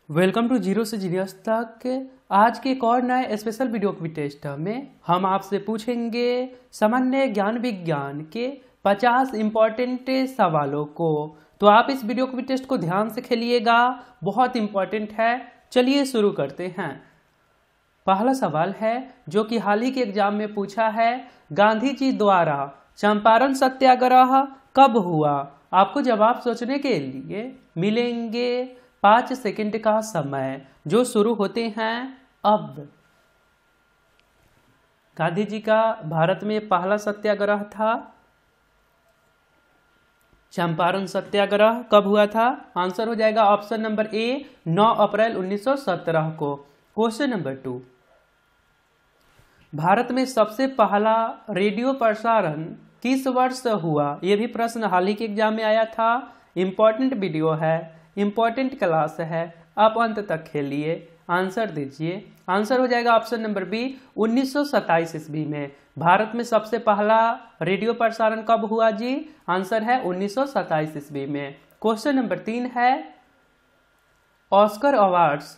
Welcome to zero से genius तक। आज के एक और नए स्पेशल वीडियो क्विज टेस्ट में हम आपसे पूछेंगे सामान्य ज्ञान विज्ञान के 50 इंपॉर्टेंट सवालों को। तो आप इस वीडियो क्विज टेस्ट को ध्यान से खेलिएगा, बहुत इंपॉर्टेंट है। चलिए शुरू करते हैं। पहला सवाल है जो कि हाल ही के एग्जाम में पूछा है, गांधी जी द्वारा चंपारण सत्याग्रह कब हुआ? आपको जवाब सोचने के लिए मिलेंगे 5 सेकंड का समय, जो शुरू होते हैं अब। गांधी जी का भारत में पहला सत्याग्रह था, चंपारण सत्याग्रह कब हुआ था? आंसर हो जाएगा ऑप्शन नंबर ए 9 अप्रैल 1917 को। क्वेश्चन नंबर 2, भारत में सबसे पहला रेडियो प्रसारण किस वर्ष हुआ? यह भी प्रश्न हाल ही के एग्जाम में आया था। इंपॉर्टेंट वीडियो है, इंपॉर्टेंट क्लास है, आप अंत तक खेलिए, आंसर दीजिए। आंसर हो जाएगा ऑप्शन नंबर बी 1927 ईस्वी में। भारत में सबसे पहला रेडियो प्रसारण कब हुआ जी? आंसर है 1927 ईस्वी में। क्वेश्चन नंबर 3 है, ऑस्कर अवार्ड्स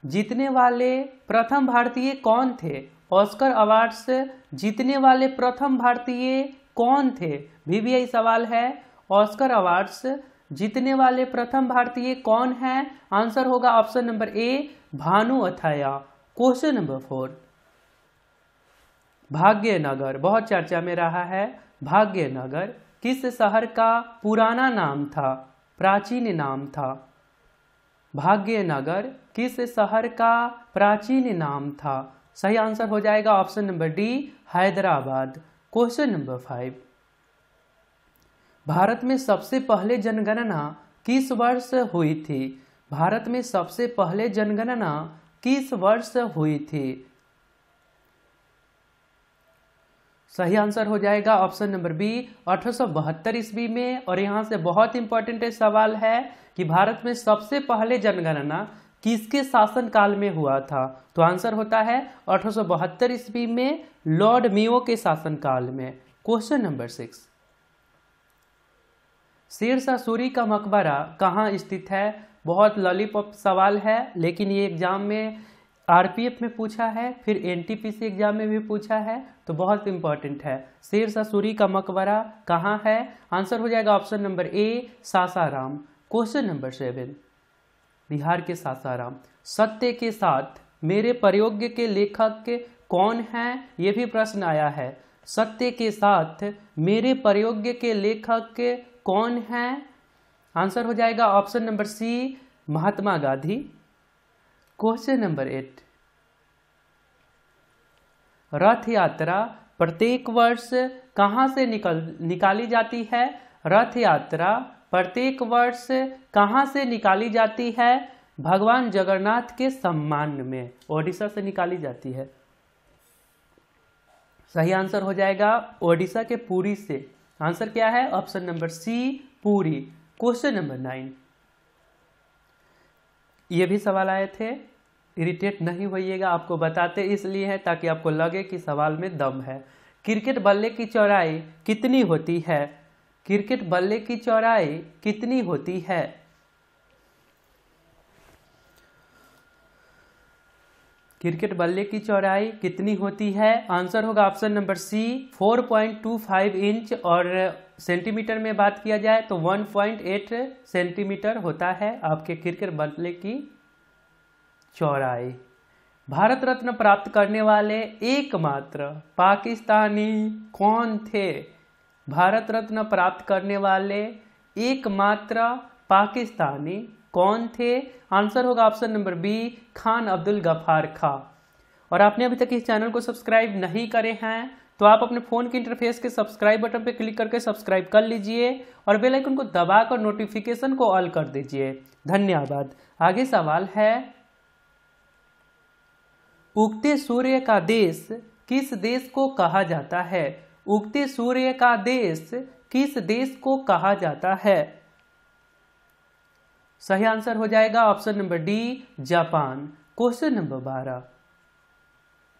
जीतने वाले प्रथम भारतीय कौन थे? ऑस्कर अवार्ड्स जीतने वाले प्रथम भारतीय कौन थे? भी सवाल है, ऑस्कर अवार्ड्स जीतने वाले प्रथम भारतीय कौन हैं? आंसर होगा ऑप्शन नंबर ए भानु अथैया। क्वेश्चन नंबर 4, भाग्यनगर बहुत चर्चा में रहा है। भाग्यनगर किस शहर का पुराना नाम था, प्राचीन नाम था? भाग्यनगर किस शहर का प्राचीन नाम था? सही आंसर हो जाएगा option number D Hyderabad. Question number 5, Bharat में सबसे पहले जनगणना किस वर्ष हुई थी? भारत में सबसे पहले जनगणना किस वर्ष हुई थी? सही आंसर हो जाएगा ऑप्शन नंबर बी 1872 ईस्वी में। और यहां से बहुत इंपॉर्टेंट सवाल है कि भारत में सबसे पहले जनगणना किसके शासनकाल में हुआ था? तो आंसर होता है 1872 ईस्वी में, लॉर्ड मेयो के शासनकाल में। क्वेश्चन नंबर 6, शेरशाह सूरी का मकबरा कहाँ स्थित है? बहुत लॉलीपॉप सवाल है, लेकिन ये एग्जाम में आरपीएफ में पूछा है, फिर एनटीपीसी एग्जाम में भी पूछा है, तो बहुत इंपॉर्टेंट है। शेरशाह सूरी का मकबरा कहाँ है? आंसर हो जाएगा ऑप्शन नंबर ए सासाराम। क्वेश्चन नंबर 7, बिहार के सासाराम। सत्य के साथ मेरे प्रयोग के लेखक कौन हैं? ये भी प्रश्न आया है। सत्य के साथ मेरे प्रयोग के लेखक कौन है? आंसर हो जाएगा ऑप्शन नंबर सी महात्मा गांधी। क्वेश्चन नंबर 8, रथ यात्रा प्रत्येक वर्ष कहां से निकाली जाती है? रथ यात्रा प्रत्येक वर्ष कहां से निकाली जाती है? भगवान जगन्नाथ के सम्मान में ओडिशा से निकाली जाती है। सही आंसर हो जाएगा ओडिशा के पुरी से। आंसर क्या है? ऑप्शन नंबर सी पूरी। क्वेश्चन नंबर 9, ये भी सवाल आए थे, इरिटेट नहीं होइएगा, आपको बताते इसलिए है ताकि आपको लगे कि सवाल में दम है। क्रिकेट बल्ले की चौड़ाई कितनी होती है? क्रिकेट बल्ले की चौड़ाई कितनी होती है? क्रिकेट बल्ले की चौड़ाई कितनी होती है? आंसर होगा ऑप्शन नंबर सी 4.25 इंच, और सेंटीमीटर में बात किया जाए तो 1.8 सेंटीमीटर होता है आपके क्रिकेट बल्ले की चौड़ाई। भारत रत्न प्राप्त करने वाले एकमात्र पाकिस्तानी कौन थे? भारत रत्न प्राप्त करने वाले एकमात्र पाकिस्तानी कौन थे? आंसर होगा option number B Khan Abdul Gaffar Khan. और आपने अभी तक इस चैनल को सब्सक्राइब नहीं करे हैं तो आप अपने फोन के इंटरफेस के सब्सक्राइब बटन पर क्लिक करके सब्सक्राइब कर लीजिए और बेल आइकन को दबाकर नोटिफिकेशन को ऑल कर दीजिए। धन्यवाद। आगे सवाल है, उगते सूर्य का देश किस देश को कहा जाता है? उगते सूर्य का देश किस देश को कहा जाता है? सही आंसर हो जाएगा option number D Japan. Question number 12,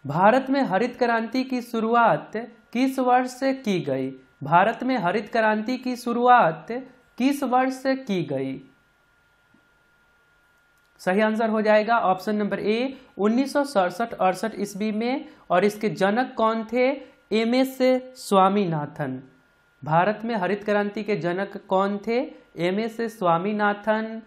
Bharat में हरित क्रांति की शुरुआत किस वर्ष से की गई? भारत में हरित क्रांति की शुरुआत किस वर्ष से की गई? सही आंसर हो जाएगा ऑप्शन नंबर ए 1967-68 ईस्वी में। और इसके जनक कौन थे? एमएस स्वामीनाथन। भारत में हरित क्रांति के जनक कौन थे? एमएस स्वामीनाथन।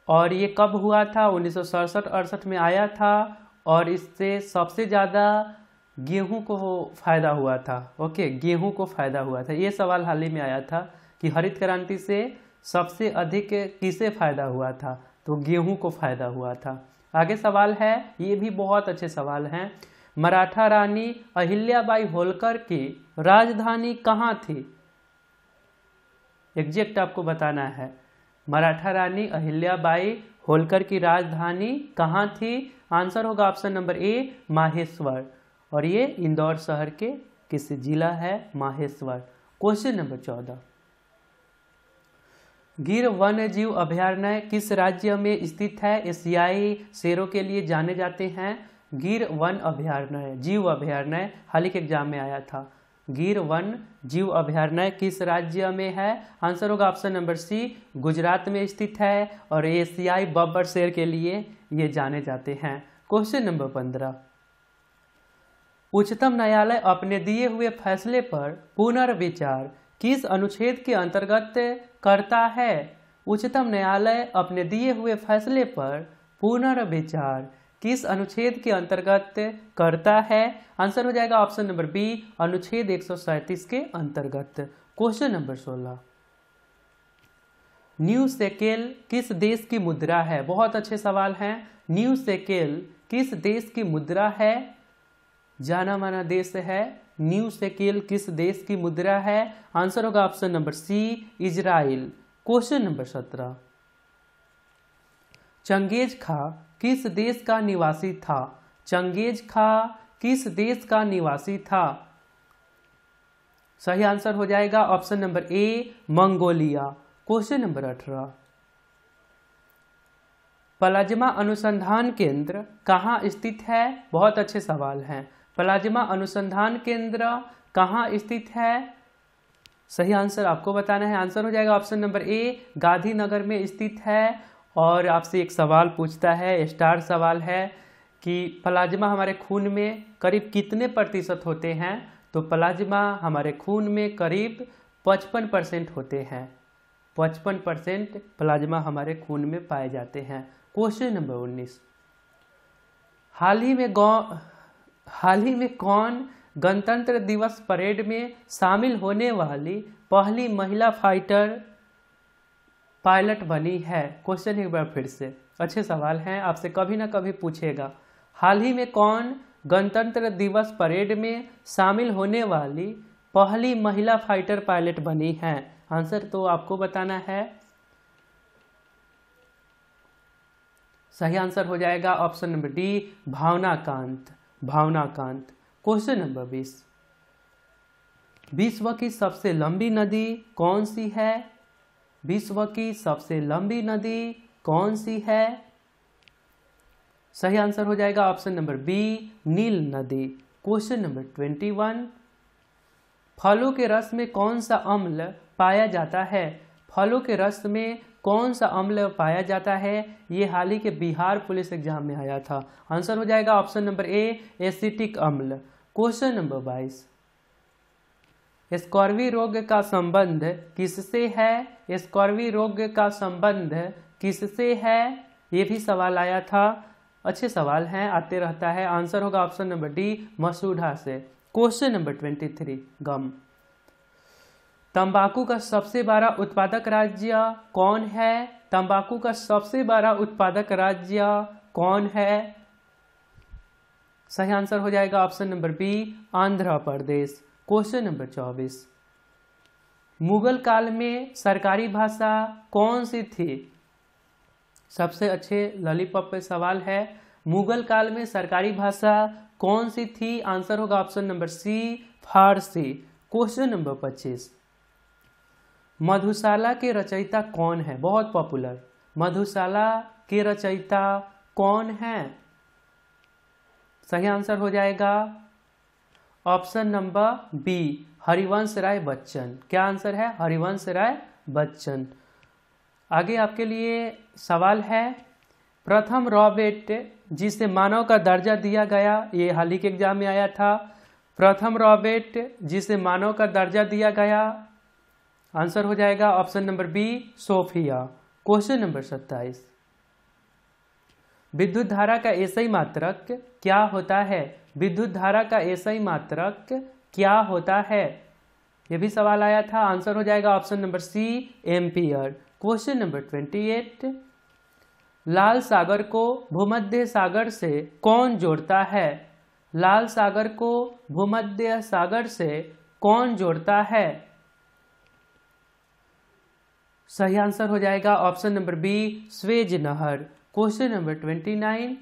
और ये कब हुआ था? 1967-68 में आया था। और इससे सबसे ज़्यादा गेहूं को फायदा हुआ था। ओके, गेहूं को फायदा हुआ था। ये सवाल हाल ही में आया था कि हरित क्रांति से सबसे अधिक किसे फायदा हुआ था? तो गेहूं को फायदा हुआ था। आगे सवाल है, ये भी बहुत अच्छे सवाल हैं। मराठा रानी अहिल्याबाई होलकर की राजधानी कहाँ थी? एग्जैक्ट आपको बताना है। मराठा रानी अहिल्याबाई होलकर की राजधानी कहाँ थी? आंसर होगा ऑप्शन नंबर ए माहेश्वर। और ये इंदौर शहर के किस जिला है? माहेश्वर। क्वेश्चन नंबर 14, गिर वन्य जीव अभयारण्य किस राज्य में स्थित है? एशियाई शेरों के लिए जाने जाते हैं। गिर वन अभयारण्य, जीव अभयारण्य हाल ही के एग्जाम में आया था। गिर वन जीव अभयारण्य किस राज्य में है? आंसर होगा ऑप्शन नंबर सी गुजरात में स्थित है। और एशियाई बब्बर शेर के लिए ये जाने जाते हैं। क्वेश्चन नंबर 15, उच्चतम न्यायालय अपने दिए हुए फैसले पर पुनर्विचार किस अनुच्छेद के अंतर्गत करता है? उच्चतम न्यायालय अपने दिए हुए फैसले पर पुनर्विचार किस अनुच्छेद के अंतर्गत करता है? आंसर हो जाएगा ऑप्शन नंबर बी अनुच्छेद 137 के अंतर्गत। क्वेश्चन नंबर 16, न्यू शेकेल किस देश की मुद्रा है? बहुत अच्छे सवाल हैं। न्यू शेकेल किस देश की मुद्रा है? जाना माना देश है। न्यू शेकेल किस देश की मुद्रा है? आंसर होगा option number C Israel. Question number 17, चंगेज खा किस देश का निवासी था? चंगेज खा किस देश का निवासी था? सही आंसर हो जाएगा ऑप्शन नंबर ए मंगोलिया। क्वेश्चन नंबर 18, प्लाज्मा अनुसंधान केंद्र कहाँ स्थित है? बहुत अच्छे सवाल हैं। प्लाज्मा अनुसंधान केंद्र कहाँ स्थित है? सही आंसर आपको बताना है। आंसर हो जाएगा ऑप्शन नंबर ए गांधीनगर में स्थित है। और आपसे एक सवाल पूछता है, स्टार सवाल है कि प्लाज्मा हमारे खून में करीब कितने प्रतिशत होते हैं? तो प्लाज्मा हमारे खून में करीब 55% होते हैं। 55% प्लाज्मा हमारे खून में पाए जाते हैं। क्वेश्चन नंबर 19, हाल ही में कौन गणतंत्र दिवस परेड में शामिल होने वाली पहली महिला फाइटर पायलट बनी है? क्वेश्चन एक बार फिर से, अच्छे सवाल हैं, आपसे कभी ना कभी पूछेगा। हाल ही में कौन गणतंत्र दिवस परेड में शामिल होने वाली पहली महिला फाइटर पायलट बनी है? आंसर तो आपको बताना है। सही आंसर हो जाएगा ऑप्शन नंबर डी भावना कांत। भावना कांत। क्वेश्चन नंबर 20, विश्व की सबसे लंबी नदी कौन सी है? विश्व की सबसे लंबी नदी कौन सी है? सही आंसर हो जाएगा ऑप्शन नंबर बी नील नदी। क्वेश्चन नंबर 21, फलों के रस में कौन सा अम्ल पाया जाता है? फलों के रस में कौन सा अम्ल पाया जाता है? ये हाल ही के बिहार पुलिस एग्जाम में आया था। आंसर हो जाएगा ऑप्शन नंबर ए एसिटिक अम्ल। क्वेश्चन नंबर 22, स्कॉर्वी रोग का संबंध किससे है? स्कॉर्वी रोग का संबंध किससे है? ये भी सवाल आया था। अच्छे सवाल हैं, आते रहता है। आंसर होगा ऑप्शन नंबर डी मसूढ़ा से। क्वेश्चन नंबर 23, गम। तंबाकू का सबसे बड़ा उत्पादक राज्य कौन है? तंबाकू का सबसे बड़ा उत्पादक राज्य कौन है? सही आंसर हो जाएगा option number B Andhra Pradesh. Question number 24, Mughal काल में सरकारी भाषा कौन सी थी? सबसे अच्छे लॉलीपॉप पे सवाल है। मुगल काल में सरकारी भाषा कौन सी थी? आंसर होगा ऑप्शन नंबर सी फारसी। क्वेश्चन नंबर 25, मधुशाला के रचयिता कौन है? बहुत पॉपुलर। मधुशाला के रचयिता कौन है? सही आंसर हो जाएगा option number B Harivansh Rai Bachchan. क्या आंसर है? हरिवंश राय बच्चन। आगे आपके लिए सवाल है प्रथम रॉबर्ट जिसे मानव का दर्जा दिया गया, ये हाल ही के एग्जाम में आया था। प्रथम रॉबर्ट जिसे मानव का दर्जा दिया गया, आंसर हो जाएगा option number B Sofia. Question number 27, विद्युत धारा का एसआई मात्रक क्या होता है? विद्युत धारा का एसआई मात्रक क्या होता है? यह भी सवाल आया था। आंसर हो जाएगा option number C ampere. Question number 28, लाल सागर को भूमध्य सागर से कौन जोड़ता है? लाल सागर को भूमध्य सागर से कौन जोड़ता है? सही आंसर हो जाएगा ऑप्शन नंबर बी स्वेज नहर। क्वेश्चन नंबर 29,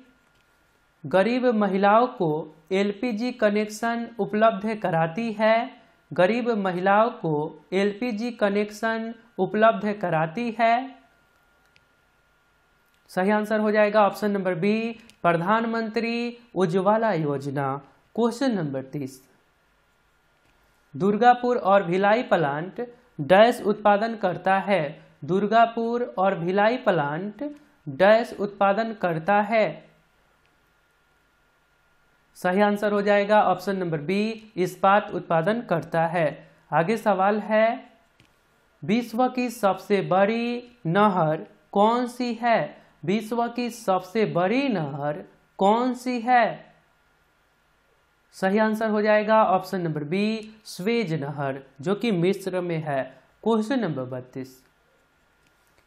गरीब महिलाओं को एलपीजी कनेक्शन उपलब्ध कराती है। गरीब महिलाओं को एलपीजी कनेक्शन उपलब्ध कराती है। सही आंसर हो जाएगा ऑप्शन नंबर बी प्रधानमंत्री उज्ज्वला योजना। क्वेश्चन नंबर 30, दुर्गापुर और भिलाई प्लांट डैश उत्पादन करता है। दुर्गापुर और भिलाई प्लांट डैश उत्पादन करता है। सही आंसर हो जाएगा ऑप्शन नंबर बी इस्पात उत्पादन करता है। आगे सवाल है, विश्व की सबसे बड़ी नहर कौन सी है? विश्व की सबसे बड़ी नहर कौन सी है? सही आंसर हो जाएगा ऑप्शन नंबर बी स्वेज नहर, जो कि मिस्र में है। क्वेश्चन नंबर 32,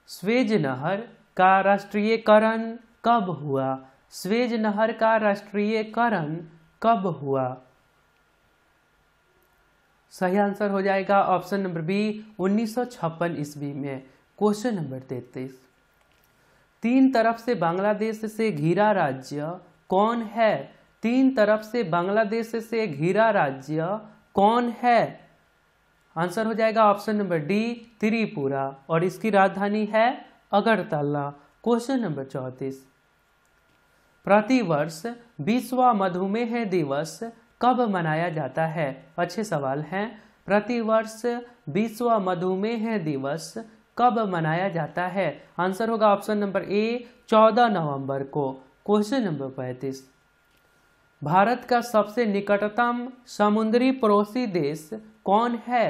स्वेज नहर का राष्ट्रीयकरण कब हुआ? स्वेज नहर का राष्ट्रीयकरण कब हुआ? सही आंसर हो जाएगा ऑप्शन नंबर बी 1956 ईस्वी में। क्वेश्चन नंबर 33, तीन तरफ से बांग्लादेश से घिरा राज्य कौन है? तीन तरफ से बांग्लादेश से घिरा राज्य कौन है? आंसर हो जाएगा ऑप्शन नंबर डी त्रिपुरा, और इसकी राजधानी है अगरतला। क्वेश्चन नंबर 34, प्रतिवर्ष विश्व मधुमेह दिवस कब मनाया जाता है? अच्छे सवाल हैं। प्रतिवर्ष विश्व मधुमेह दिवस कब मनाया जाता है? आंसर होगा ऑप्शन नंबर ए 14 नवंबर को। क्वेश्चन नंबर 35, भारत का सबसे निकटतम समुद्री पड़ोसी देश कौन है?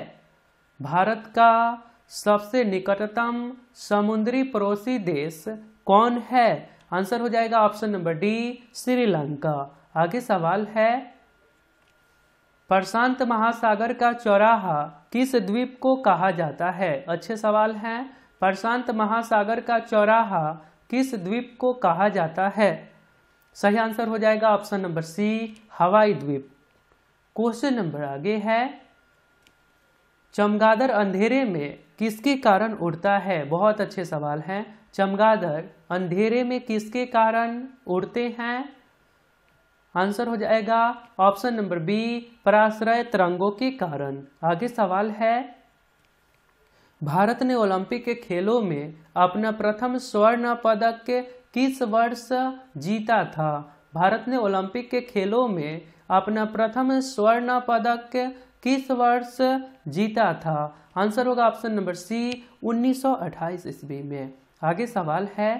भारत का सबसे निकटतम समुद्री पड़ोसी देश कौन है? आंसर हो जाएगा ऑप्शन नंबर डी श्रीलंका। आगे सवाल है, प्रशांत महासागर का चौराहा किस द्वीप को कहा जाता है? अच्छे सवाल हैं। प्रशांत महासागर का चौराहा किस द्वीप को कहा जाता है? सही आंसर हो जाएगा ऑप्शन नंबर सी हवाई द्वीप। क्वेश्चन नंबर आगे है, चमगादड़ अंधेरे में किसके कारण उड़ता है? बहुत अच्छे सवाल हैं। चमगादड़ अंधेरे में किसके कारण उड़ते हैं? आंसर हो जाएगा ऑप्शन नंबर बी पराश्रय तरंगों के कारण। आगे सवाल है, भारत ने ओलंपिक के खेलों में अपना प्रथम स्वर्ण पदक किस वर्ष जीता था? भारत ने ओलंपिक के खेलों में अपना प्रथम स्वर्ण पदक किस वर्ष जीता था? आंसर होगा ऑप्शन नंबर सी 1928 ईस्वी में। आगे सवाल है,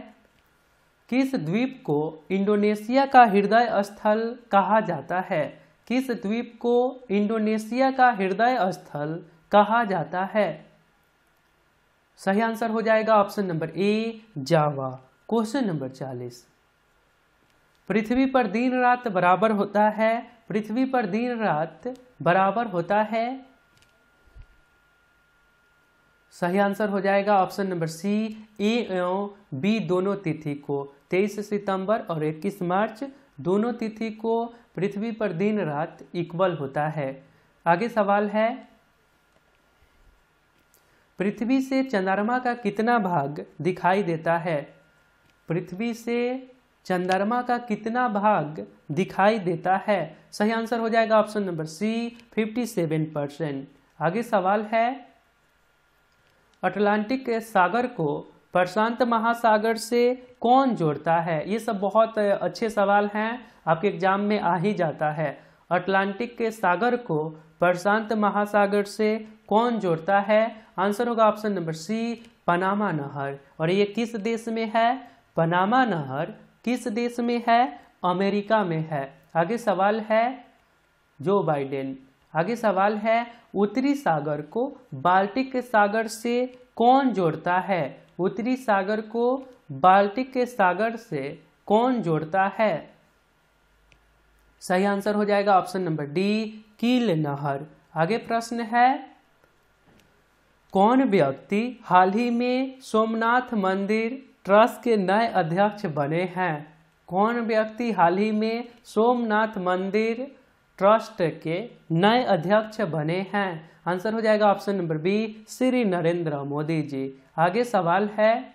किस द्वीप को इंडोनेशिया का हृदय स्थल कहा जाता है? किस द्वीप को इंडोनेशिया का हृदय स्थल कहा जाता है? सही आंसर हो जाएगा ऑप्शन नंबर ए जावा। क्वेश्चन नंबर 40, पृथ्वी पर दिन रात बराबर होता है। पृथ्वी पर दिन रात बराबर होता है। सही आंसर हो जाएगा ऑप्शन नंबर सी ए एवं बी दोनों तिथि को। 23 सितंबर और 21 मार्च दोनों तिथि को पृथ्वी पर दिन रात इक्वल होता है। आगे सवाल है, पृथ्वी से चंद्रमा का कितना भाग दिखाई देता है? पृथ्वी से चंद्रमा का कितना भाग दिखाई देता है? सही आंसर हो जाएगा ऑप्शन नंबर सी 57%। आगे सवाल है, अटलांटिक सागर को प्रशांत महासागर से कौन जोड़ता है? ये सब बहुत अच्छे सवाल हैं, आपके एग्जाम में आ ही जाता है। अटलांटिक के सागर को प्रशांत महासागर से कौन जोड़ता है? आंसर होगा ऑप्शन नंबर सी पनामा नहर। और ये किस देश में है? पनामा नहर किस देश में है? अमेरिका में है। आगे सवाल है जो बाइडेन। आगे सवाल है उत्तरी सागर को बाल्टिक सागर से कौन जोड़ता है? उत्तरी सागर को बाल्टिक सागर से कौन जोड़ता है? सही आंसर हो जाएगा ऑप्शन नंबर डी, कील नहर। आगे प्रश्न है कौन व्यक्ति हाल ही में सोमनाथ मंदिर ट्रस्ट के नए अध्यक्ष बने हैं? कौन व्यक्ति हाल ही में सोमनाथ मंदिर ट्रस्ट के नए अध्यक्ष बने हैं? आंसर हो जाएगा option number B, Shri Narendra Modi ji. आगे सवाल है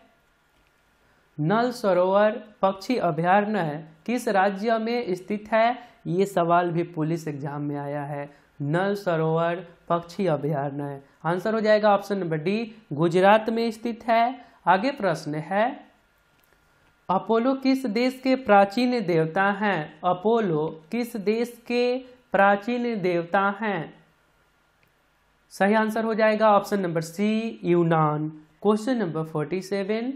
नल सरोवर पक्षी अभयारण्य किस राज्य में स्थित है? ये सवाल भी पुलिस एग्जाम में आया है। नल सरोवर पक्षी अभयारण्य, आंसर हो जाएगा ऑप्शन नंबर डी, गुजरात में स्थित है। आगे प्रश्न है अपोलो किस देश के प्राचीन देवता हैं? अपोलो किस देश के प्राचीन देवता हैं? सही आंसर हो जाएगा ऑप्शन नंबर सी, यूनान। क्वेश्चन नंबर 47,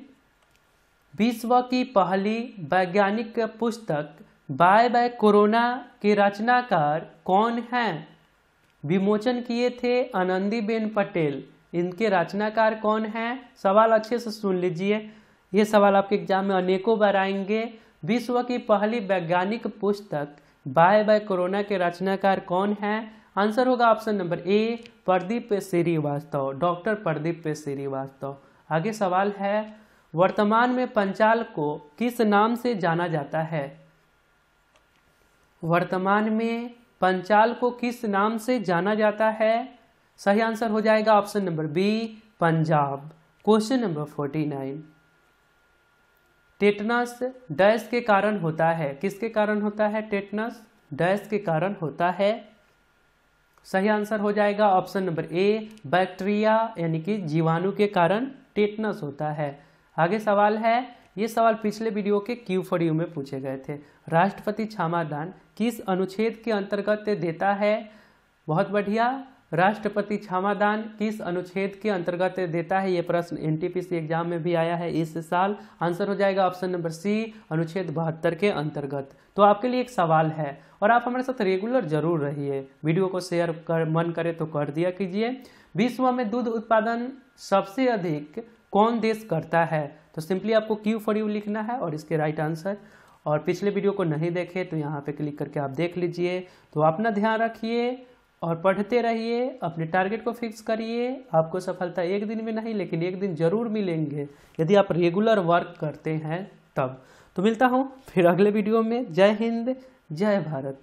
विश्व की पहली वैज्ञानिक पुस्तक बाय कोरोना के रचनाकार कौन हैं? विमोचन किए थे आनंदीबेन पटेल। इनके रचनाकार कौन हैं? सवाल अच्छे से सुन लीजिए, ये सवाल आपके एग्जाम में अनेकों बार आएंगे। विश्व की पहली वैज्ञानिक पुस्तक बाय कोरोना के रचनाकार कौन हैं? आंसर होगा option number A, Pradeep Srivastava, doctor Pradeep Srivastava. आगे सवाल है वर्तमान में पंचाल को किस नाम से जाना जाता है? वर्तमान में पंचाल को किस नाम से जाना जाता है? सही आंसर हो जाएगा option number B, Punjab. Question number 49, tetanus dash के कारण होता है? किसके कारण होता है? टेटनस डैश के कारण होता है। सही आंसर हो जाएगा ऑप्शन नंबर ए, बैक्टीरिया यानी कि जीवाणु के कारण टेटनस होता है। आगे सवाल है, ये सवाल पिछले वीडियो के Q4U में पूछे गए थे। राष्ट्रपति क्षमादान किस अनुच्छेद के अंतर्गत देता है? बहुत बढ़िया, राष्ट्रपति क्षमादान किस अनुच्छेद के अंतर्गत देता है? ये प्रश्न NTPC एग्जाम में भी आया है इस साल। आंसर हो जाएगा ऑप्शन नंबर सी, अनुच्छेद 72 के अंतर्गत। तो आपके लिए एक सवाल है और आप हमारे साथ रेगुलर जरूर रहिए। वीडियो को शेयर कर मन करे तो कर दिया कीजिए। विश्व में दूध उत्पादन सबसे अधिक कौन देश करता है? तो सिंपली आपको Q4U लिखना है और इसके राइट आंसर। और पिछले वीडियो को नहीं देखे तो यहाँ पे क्लिक करके आप देख लीजिए। तो अपना ध्यान रखिए और पढ़ते रहिए, अपने टारगेट को फिक्स करिए। आपको सफलता एक दिन में नहीं लेकिन एक दिन जरूर मिलेंगे यदि आप रेगुलर वर्क करते हैं तब। तो मिलता हूँ फिर अगले वीडियो में। जय हिंद, जय भारत।